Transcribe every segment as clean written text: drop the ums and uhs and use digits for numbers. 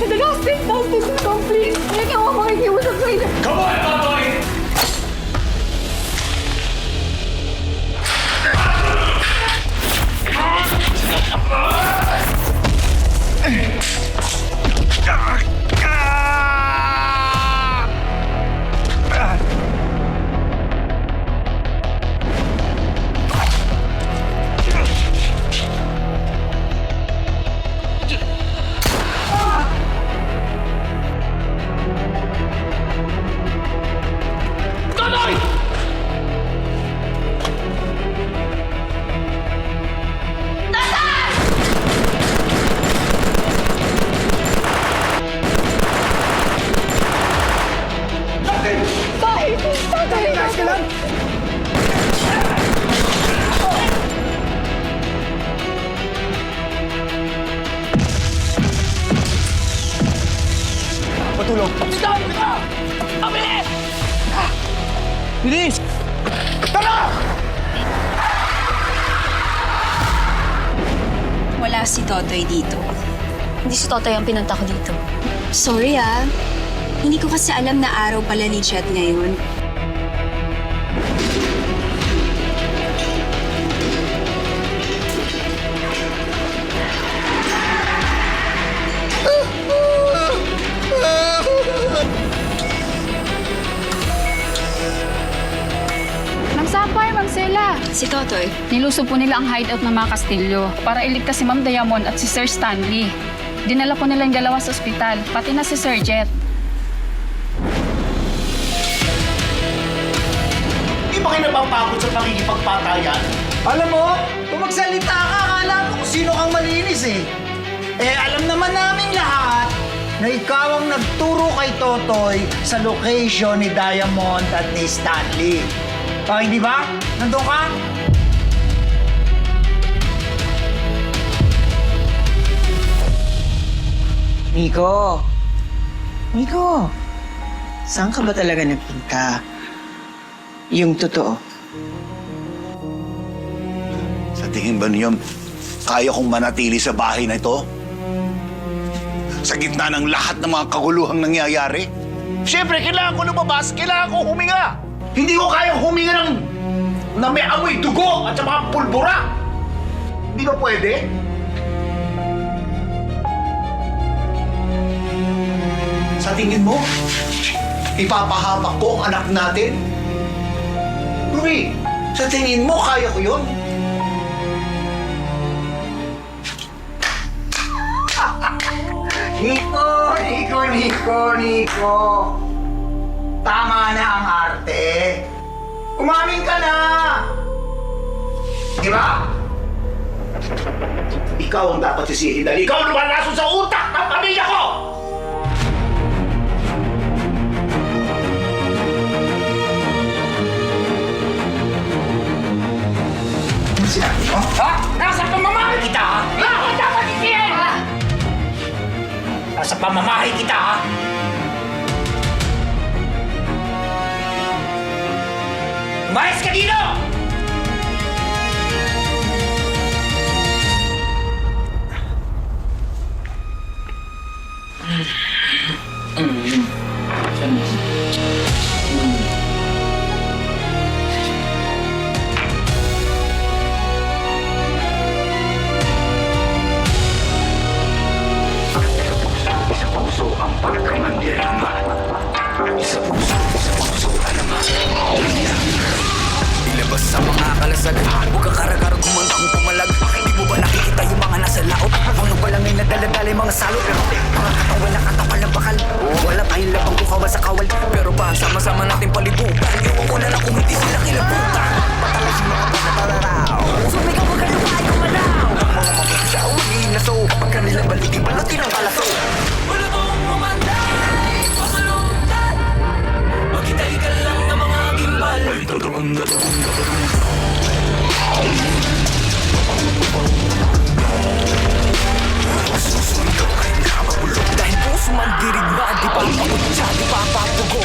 The last thing is to come, please. Hindi ako makikiusap sa inyo. Come on, Baboy! Patulong. Stop! Stop! Abilis! Bilis! Tara! Wala si Totoy dito. Hindi si Totoy ang pinunta ko dito. Sorry hindi ko kasi alam na araw pala ni Chet ngayon. Ma'am Sapphire, Ma'am Sela. Si Totoy, Nilusob po nila ang hideout ng mga Kastilyo para iligtas si Ma'am Diamond at si Sir Stanley. Dinala po nila yung dalawa sa ospital, pati na si Sir Jet. Hindi ba kayo napapagod sa pagkikipagpatayan? Alam mo, kung magsalita ka, akala mo kung sino kang malinis eh. Alam naman namin lahat na ikaw ang nagturo kay Totoy sa location ni Diamond at ni Stanley. Hindi ba? Nandun ka? Nico, saan ka ba talaga nagpunta? Yung totoo. Sa tingin ba niyo, kaya kong manatili sa bahay na ito? Sa gitna ng lahat ng mga kaguluhang nangyayari? Siyempre, kailangan ko lumabas, kailangan ko huminga. Hindi ko kaya huminga na may amoy dugo at sa mga pulbura. Hindi ba pwede? Sa tingin mo, ipapahamak ko ang anak natin? Rui, sa tingin mo, kaya ko yun? Nico! Tama na ang arte. Umamin ka na! Di ba? Ikaw ang dapat sisihin dahil ikaw ang lumalason sa utak ng pamilya ko! Ano sinabi mo? Ha? Nasa pamamahay kita, ha? Ako dapat isihin! Nasa pamamahay kita, ha? Umayos ka dito! Ilabas sa mga kalasag, huwag kang karagar gumantang pumalag. Di mo ba nakikita yung mga nasa laot? Ano ba lang ay nadala-dala yung mga salot? Mga katawan na katawan ng bakal. Wala tayong labang kukawal sa kawal, pero pag sama-sama natin palibutan, iwan ko na lang kung hindi sila kilabutan. Patalas yung mga panatararaw, sumigaw ka na tayo malaw. Mga mabusaw, hinaso, kapag kanilang balikin, balutin ang kalaso. Wala tong umanday, pasalundan. Maghintay ka lang ng mga gimbal. Dahil puso man dirigma, di pa pagod siya, di pa papugo.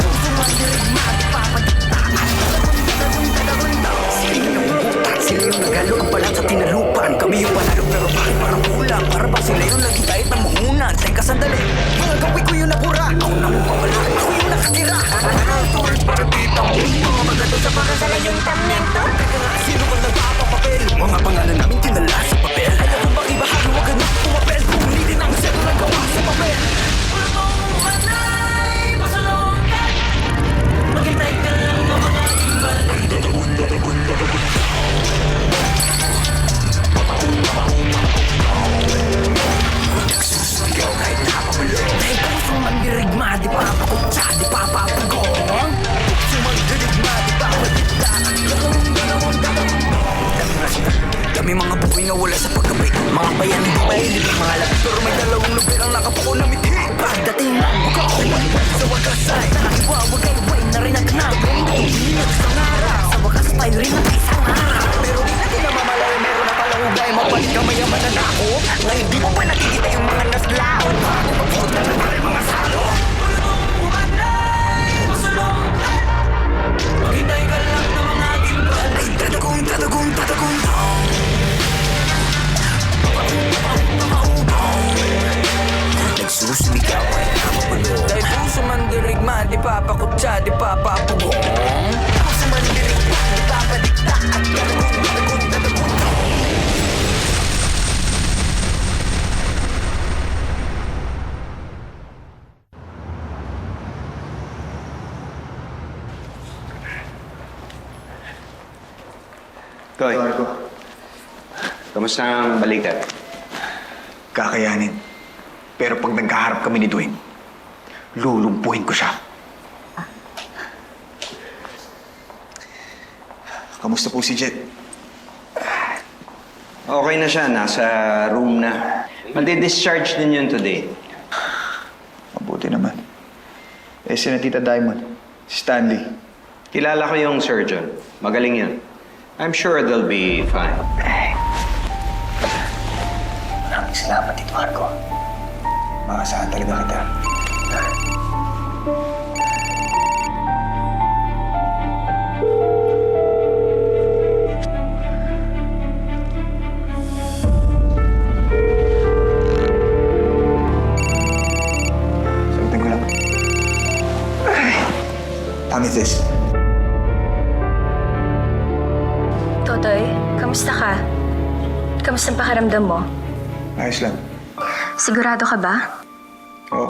Puso man dirigma, sandali. Mga gawin ko yung napura. Ako na mong pawala, ako yung nakatira. Tuloy para dito. Mga magato sa pakasalan yung tamyento. Teka nga, sino ba nagpapapapel? Mga pangalan namin tinala sa papel. Ayaw ko bang ibahagi, wag ka na pumapel. Pulitin ang set na gawa sa papel. Maghintay ka lang na mga ibalik. Nagsusuligaw kahit napapalo. Dahil puso mandirigma, di pa pakutsa, di pa papagong. Puso mandirigma, di pa patita. Dami mga bukoy na wala sa pagkapi. Mga bayan hindi mahilig ang mga lapit. Pero may dalawang lubi ang nakapuko na mithi. Pagdating ng bukawan, sa wakas ay nakiwawagay-way na rin at nagong umilag sa ngaraw. Sa wakas tayo rin ang isang araw. Pero di natin namamalay, meron na palang ugay. Mapalit ka may yaman na ako. Ngayon di mo pa nakikita yung mga naslaon. Bago magpunta na pala mga salo. Maghintay ka lang na mga gimbal. Ay tatagong, tatagong, tatagong. Nagsusuligaw ay nakapalo. Dahil puso mandirigma, di papakutsa, di papapugong. Puso mandirigma, di papadikta. At tatagong, tatagong, tatagong. Toy, kamusta ang balikat? Kakayanin. Pero pag nagkaharap kami ni Dwayne, lulumpuhin ko siya. Kamusta po si Jet? Okay na siya, nasa room na. Madi-discharge din yun today. Mabuti naman. Si na Tita Diamond, si Stanley. Kilala ko yung surgeon. Magaling yun. I'm sure they'll be fine. Maraming salamat, Tito Marco. Makasahan talaga kita. Sagutin ko lang. Amethyst. Totoy, kamusta ka? Kamusta ang pakiramdam mo? Ayos lang. Sigurado ka ba? Oo.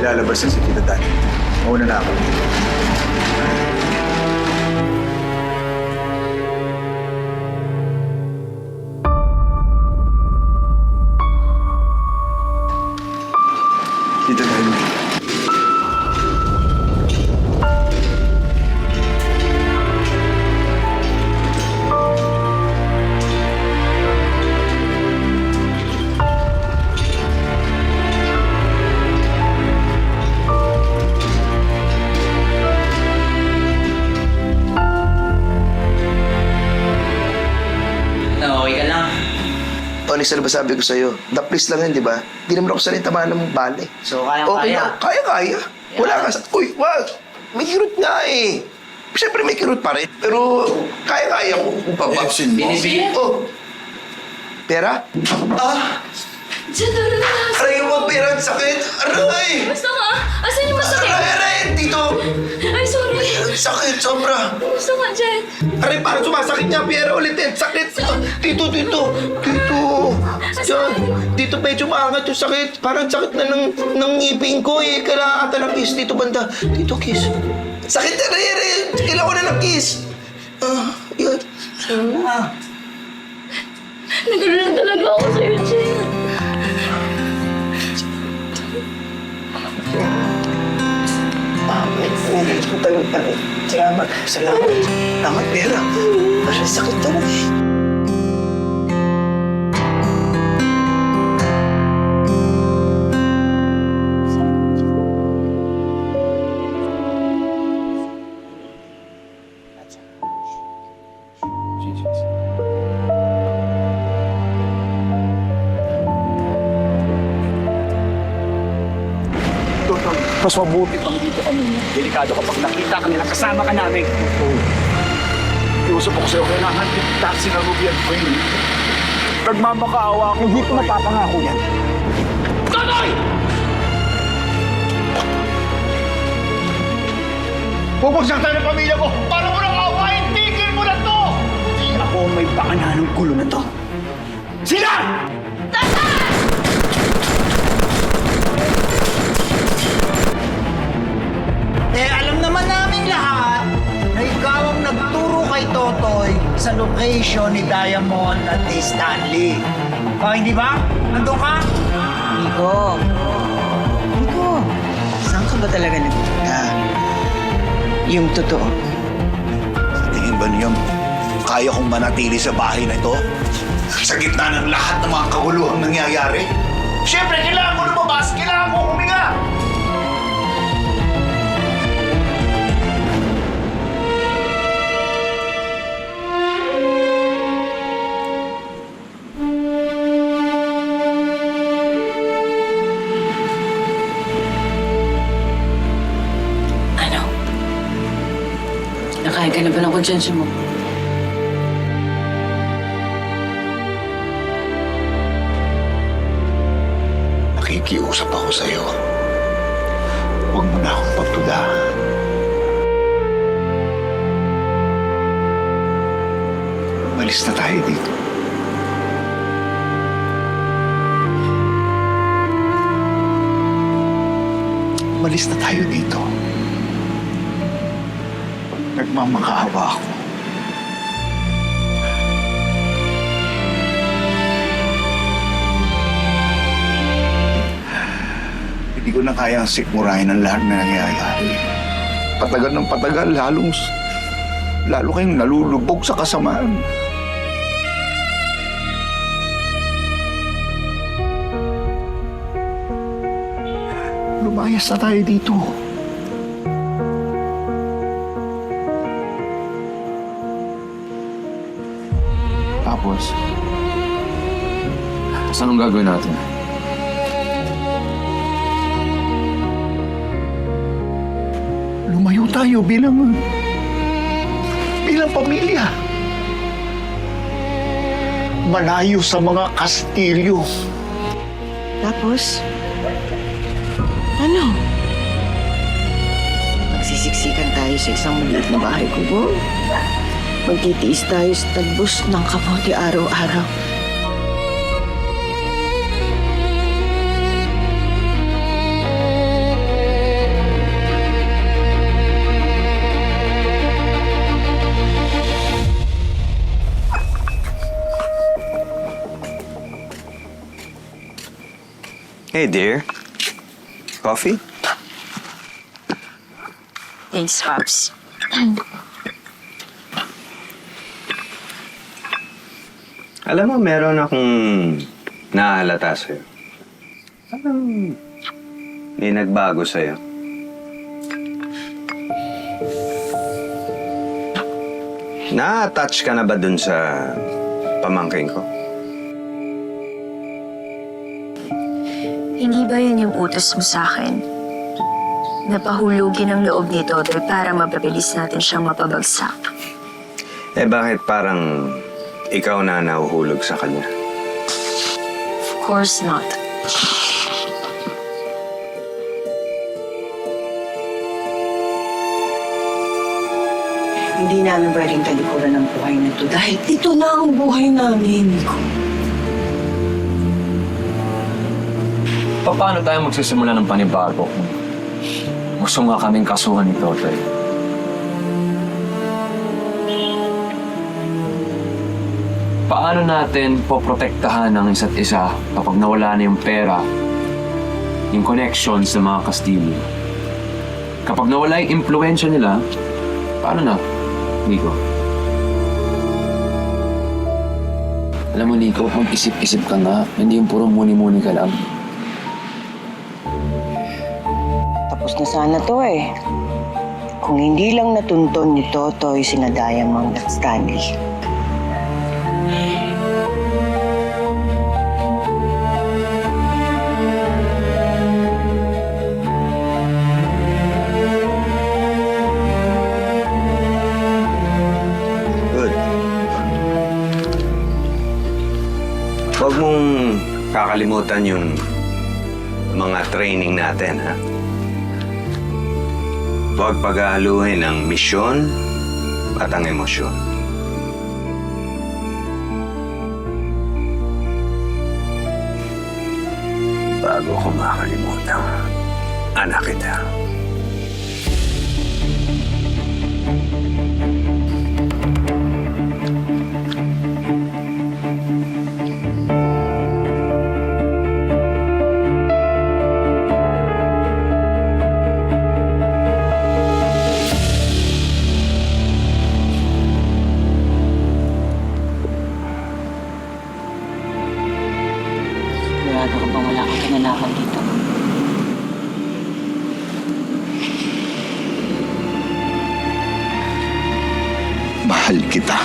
Lalabas na si Tita Dani. Mauna na ako. Tita Dani. Tony, ano ba sabi ko sa'yo? The-please lang yun, di ba? Di naman ako sanay tamaan ng bale. So, kaya-kaya. Okay na, kaya-kaya. Wala ka sa... Uy, wag! May kirot nga eh. Siyempre may kirot pa rin. Pero kaya-kaya ko kung pabaksin mo. Binibigyan? Oh. Pera? Ah! Diyan na lang. Aray mo, pera. Ang sakit. Aray! Basta ka? Asan yung masakit? Aray! Dito! Ay, sorry. Ang sakit, sobra. Basta ka, Jen. Aray, parang sumasakit niya. Pera ulit eh. Sakit. Dito. Dito. Diyan. Dito medyo maangat yung sakit. Parang sakit na ng ngipin ko eh. Kailangan ata ng kiss dito banda. Dito, kiss. Sakit na rin. Kailangan ko na ng kiss. Yun. Nagulala talaga ako sa'yo, Jen. Salamat. Salamat, pera. Parang sakit talaga eh. Mas mabuti pang dito kami. Delikado kapag nakita ka nila, kasama ka namin. Iusap ako sa'yo, kailangan yung taxi na Ruby at Queen. Nagmamakaawa ako. Hindi ko mapapangako yan. Totoy! Huwag magsaktan ng pamilya ko! Para mo nang awain! Tigil mo na to! Hindi ako may pakana ng gulo na to. Sila! Alam naman namin lahat na ikaw ang nagturo kay Totoy sa location ni Diamond at ni Stanley. Hindi ba? Nandun ka? Nico. Nico, saan ka ba talaga nagpunta? Yung totoo. Sa tingin ba niyo, kaya kong manatili sa bahay na ito? Sa gitna ng lahat ng mga kaguluhang nangyayari? Siyempre, kailangan ko lumabas! Kailangan ko huminga! Ano? Nakain ka na ba ng konsensya mo? Nakikiusap ako sa'yo. Huwag mo na akong pagtudahan. Umalis na tayo dito. Umalis na tayo dito. Nagmamakaawa ako. Hindi ko na kayang sikmurahin ang lahat na nangyayari. Patagal ng patagal, lalo kayong nalulubog sa kasamaan. Lumayas na tayo dito. Tapos, anong gagawin natin? Lumayo tayo bilang pamilya. Malayo sa mga kastilyo. Tapos, ano? Magsisiksikan tayo sa isang maliit na bahay kubo. Magtitiis tayo sa talbos ng kamote araw-araw. Hey, dear. Coffee? Thanks, Pops. Alam mo, meron akong nahalata sa'yo. Parang may nagbago sa'yo. Na-attach ka na ba dun sa pamangking ko? Hindi ba yun yung utos mo sa akin? Napahulugin ang loob ni Totoy para mapabilis natin siyang mapabagsak. Eh bakit parang ikaw na nahuhulog sa kanya? Of course not. Hindi namin pwedeng talikuran ang buhay na to dahil ito na ang buhay namin, Nico. Paano tayo magsisimula ng panibago kung gusto nga kaming kasuhan ni Totoy? Paano natin poprotektahan ang isa't isa kapag nawala na yung pera, yung connections ng mga Kastilyo? Kapag nawala yung impluensya nila, paano na, Nico? Alam mo, Nico, mag-isip-isip ka nga. Hindi yung puro muni-muni ka lang. Tapos na sana to eh. Kung hindi lang natunton ni Totoy sina Diamond at Stanley. makalimutan yung mga training natin, ha? Huwag paghahaluhin ang misyon at ang emosyon. Bago ko makalimutan, anak kita. Sigurado ka bang wala kang kinalaman dito? Mahal kita.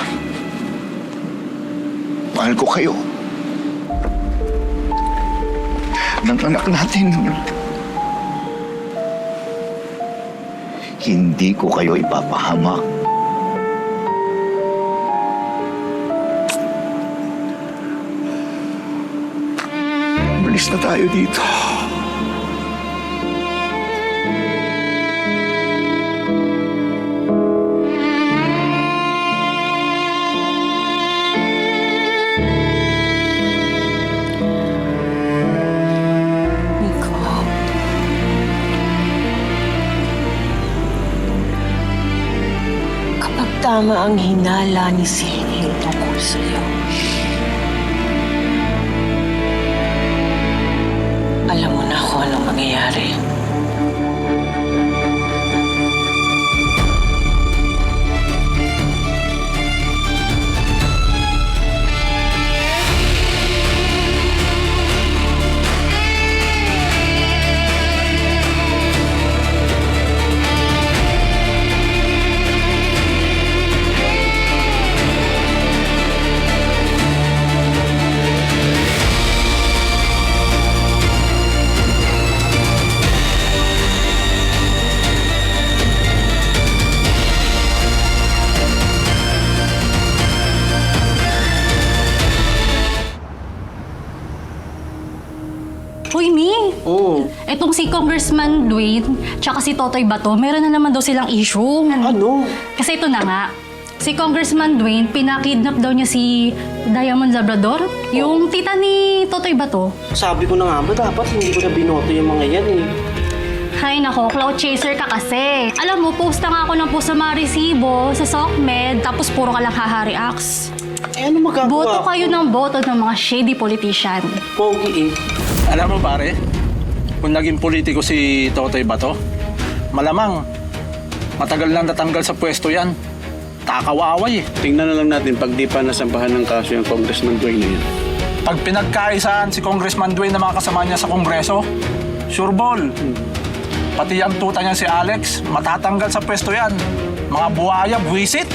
Mahal ko kayo. Ng anak natin. Hindi ko kayo ipapahamak. Malis na tayo dito. Nico. Kapag tama ang hinala ni Silvio tungkol sa'yo, alam mo na kung anong mangyayari. Hoy, Mi! Oo. Etong si Congressman Dwayne, tsaka si Totoy Bato, meron na naman daw silang issue. Ano? Kasi ito na nga. Si Congressman Dwayne, pinakidnap daw niya si Diamond Labrador, yung tita ni Totoy Bato. Sabi ko na nga ba, dapat hindi ko na binoto yung mga yan eh. Hay nako, cloud chaser ka kasi. Alam mo, post na nga ako ng post sa mga resibo, sa SOCMED, tapos puro ka lang haha-reacts. Eh, ano magagawa Boto ko? kayo ng boto ng mga shady politician. Pogi eh. Alam mo pare, kung naging politiko si Totoy Bato, malamang matagal lang natanggal sa pwesto yan. Takawaway eh. Tingnan na lang natin pag di pa nasampahan ng kaso yung Congressman Dwayne na yun. Pag pinagkaisaan si Congressman Dwayne na mga kasama niya sa Kongreso, sure ball. Pati ang tuta niya si Alex, matatanggal sa pwesto yan. Mga buhaya, buwisit.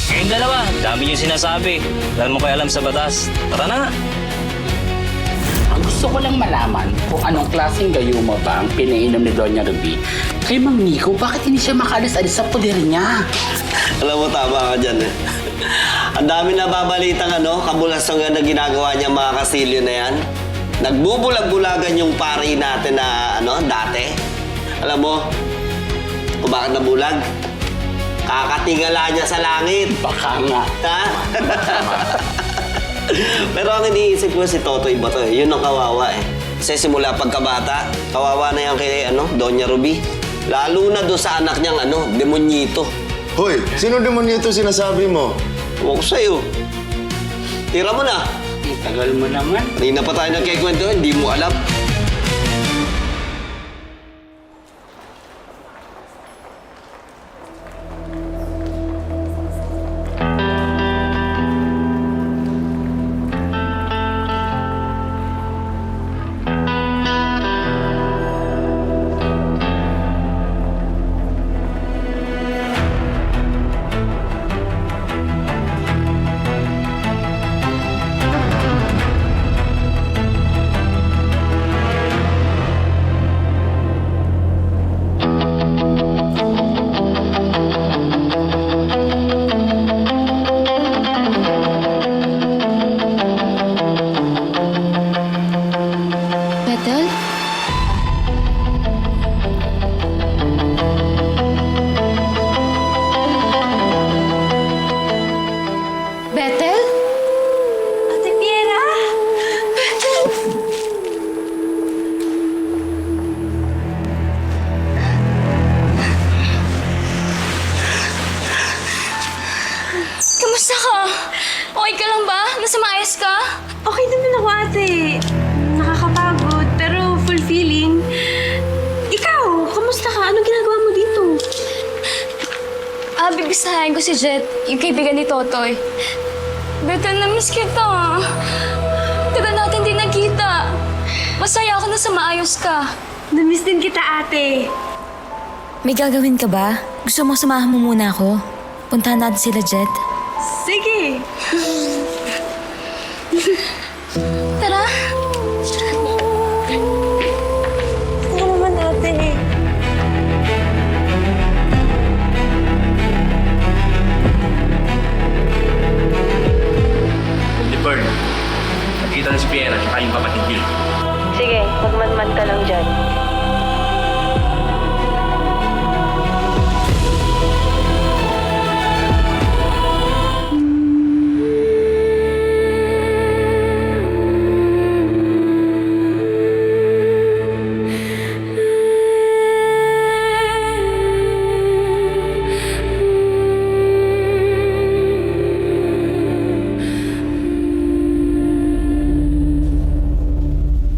Kayong dalawa, dami yung sinasabi. Wala mo kayo alam sa batas. Tara na! Ang gusto ko lang malaman kung anong klaseng gayuma ba ang pinainom ni Doña Ruby kay Mang Nico, bakit hindi siya makalis-alis sa poder niya? Alam mo, tama ka dyan eh. Ang dami na babalitang kabulasan na ginagawa niya mga Kastilyo na yan. Nagbubulag-bulagan yung pari natin na dati. Alam mo, kung bakit nabulag? Kakatingala niya sa langit. Baka nga. Ha? Pero ang iniisip ko si Totoy Bato yun ang kawawa eh. Kasi simula pagkabata, kawawa na yan kay Doña Ruby. Lalo na doon sa anak niyang demonyito. Hoy, sino demonyito sinasabi mo? Huwag ko sa'yo. Tira mo na. Tagal mo naman. Kanina pa tayo nagkikwento, hindi mo alam. bibisahin ko si Jet, yung kaibigan ni Totoy. Bethel, na-miss kita. Tagal natin din nagkita. Masaya ako na sa maayos ka. Na-miss din kita, ate. May gagawin ka ba? Gusto mo samahan mo muna ako? Puntahan natin sila, Jet. Sige. Tara. Ano naman, ate? Bird, nakita na si Pierre at yung kapatid niya. Sige, magmanman ka lang dyan.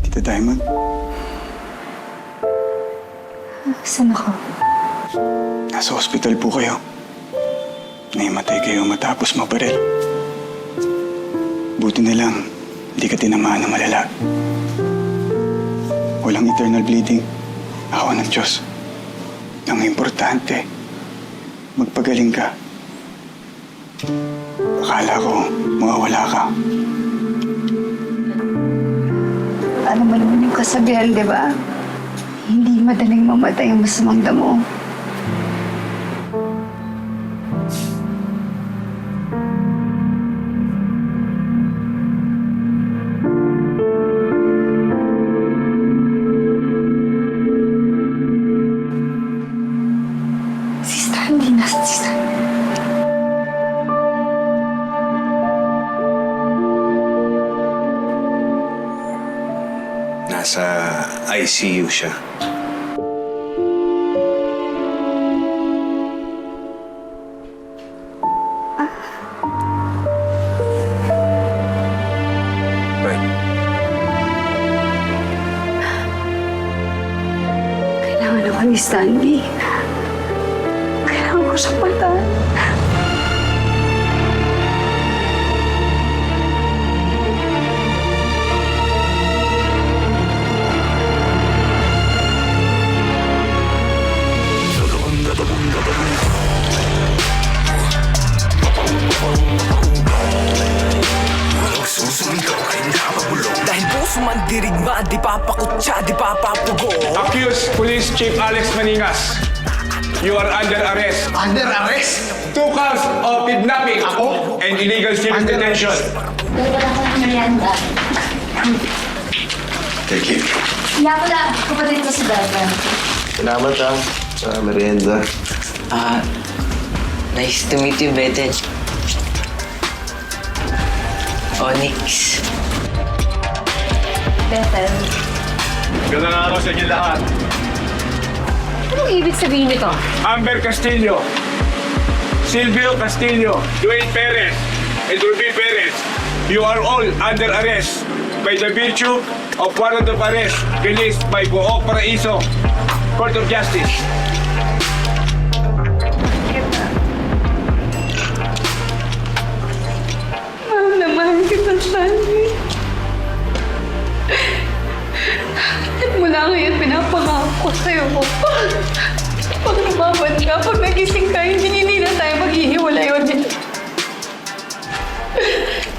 Tita Diamond, Saan ako? nasa ospital po kayo. Naimatay kayo matapos mabaril. Buti na lang, hindi ka tinamaan na malala. Walang eternal bleeding. Awa ng Diyos. Ang importante, magpagaling ka. Akala ko, mawawala ka. Ano ba naman yung kasabihan, di ba? Hindi madaling mamatay ang masamang damo. Si Stanley, nasa si Stanley. Nasa ICU siya. Kailangan ako ni Stanley. Kailangan ko siyang palitan. Dahil puso man dirigma, di papakutsa, di papapugo. Accused Police Chief Alex Maningas. You are under arrest. Under arrest? 2 counts of kidnapping and illegal civil detention. Wala ko ng merienda. Thank you. Kaya pala, kapatid ko si Dada. Salamat sa merienda. Nice to meet you, Bethel. Onyx. Bethel. Ganda na ako sa inyo lahat. Anong ibig sabihin nito? Amber Castillo, Silvio Castillo, Dwayne Perez, and Ruby Perez, you are all under arrest by the virtue of warrant of arrest released by Buok Paraiso Court of Justice. Mahal na mahal kita, Stanley. At mula ngayon, pinapangako ko sa'yo. Pag lumabad ka, pag nagising ka, hindi na tayo maghihiwalay ulit.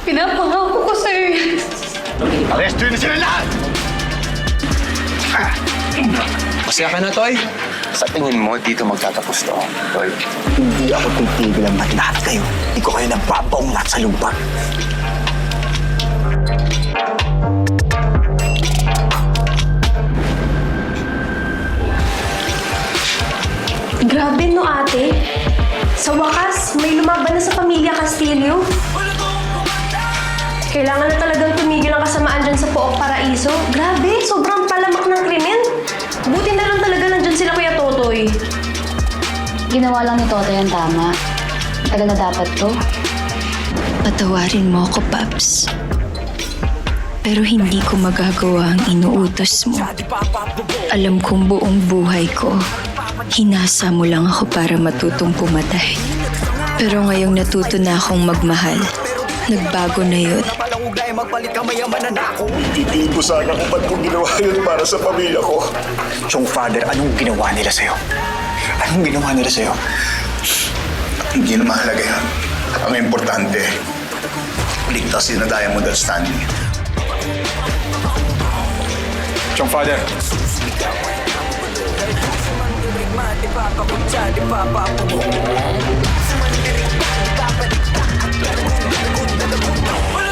Pinapangako ko sa'yo yan. Arrestuin na sila lahat! Masaya ka na, Toy? Sa tingin mo, dito magtatapos to, Toy? Hindi ako titigilan at lahat kayo. Hindi ko kayo nagbabaong lahat sa lumpa. Grabe no, ate. Sa wakas, may lumaban na sa pamilya Castillo. Kailangan na talagang tumigil ang kasamaan dyan sa Pook Paraiso. Grabe, sobrang palamak ng krimen. Buti na lang talaga nandyan sila Kuya Totoy. Ginawa lang ni Totoy ang tama. Tagal na dapat to. Patawarin mo ako, Paps. Pero hindi ko magagawa ang inuutos mo. Alam kong buong buhay ko, hinasa mo lang ako para matutong pumatay. Pero ngayong natuto na akong magmahal, nagbago na yun. Titiid ko sana kung ba't kong ginawa yun para sa pamilya ko. Chong father, anong ginawa nila sa'yo? Anong ginawa nila sa'yo? Hindi na mahalaga yan. Ang importante, ligtas si na Diamond at Stanley. Chong father. Wala